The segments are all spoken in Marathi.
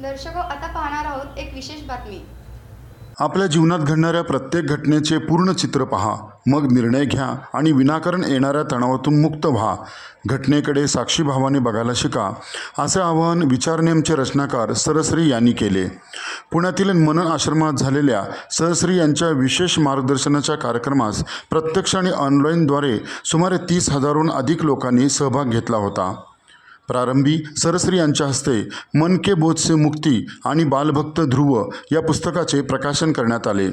दर्शको, आता पाहणार आहोत एक विशेष बातमी. आपल्या जीवनात घडणाऱ्या प्रत्येक घटनेचे पूर्ण चित्र पहा, मग निर्णय घ्या आणि विनाकारण येणाऱ्या तणावातून मुक्त व्हा. घटनेकडे साक्षीभावाने बघायला शिका, असे आवाहन विचारनेमचे रचनाकार सरश्री यांनी केले. पुण्यातील मनन आश्रमात झालेल्या सरश्री यांच्या विशेष मार्गदर्शनाच्या कार्यक्रमास प्रत्यक्ष आणि ऑनलाईनद्वारे सुमारे 30,000हून अधिक लोकांनी सहभाग घेतला होता. प्रारंभी सरश्री यांच्या हस्ते मन के बोझ से मुक्ती आणि बालभक्त ध्रुव या पुस्तकाचे प्रकाशन करण्यात आले.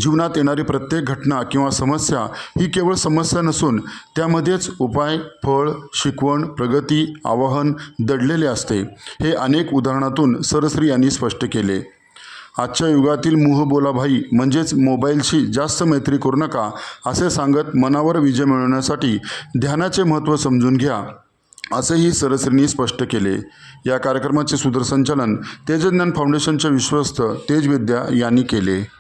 जीवनात येणारी प्रत्येक घटना किंवा समस्या ही केवळ समस्या नसून त्यामध्येच उपाय, फळ, शिकवण, प्रगती, आवाहन दडलेले असते. हे अनेक उदाहरणातून सरश्री यांनी स्पष्ट केले. आजच्या युगातील मोहबोलाभाई म्हणजेच मोबाईलशी जास्त मैत्री करू नका, असे सांगत मनावर विजय मिळवण्यासाठी ध्यानाचे महत्त्व समजून घ्या, असेही सरश्रींनी स्पष्ट केले. या कार्यक्रमाचे सूत्रसंचालन तेजज्ञान फाउंडेशनच्या विश्वस्त तेजविद्या यांनी केले.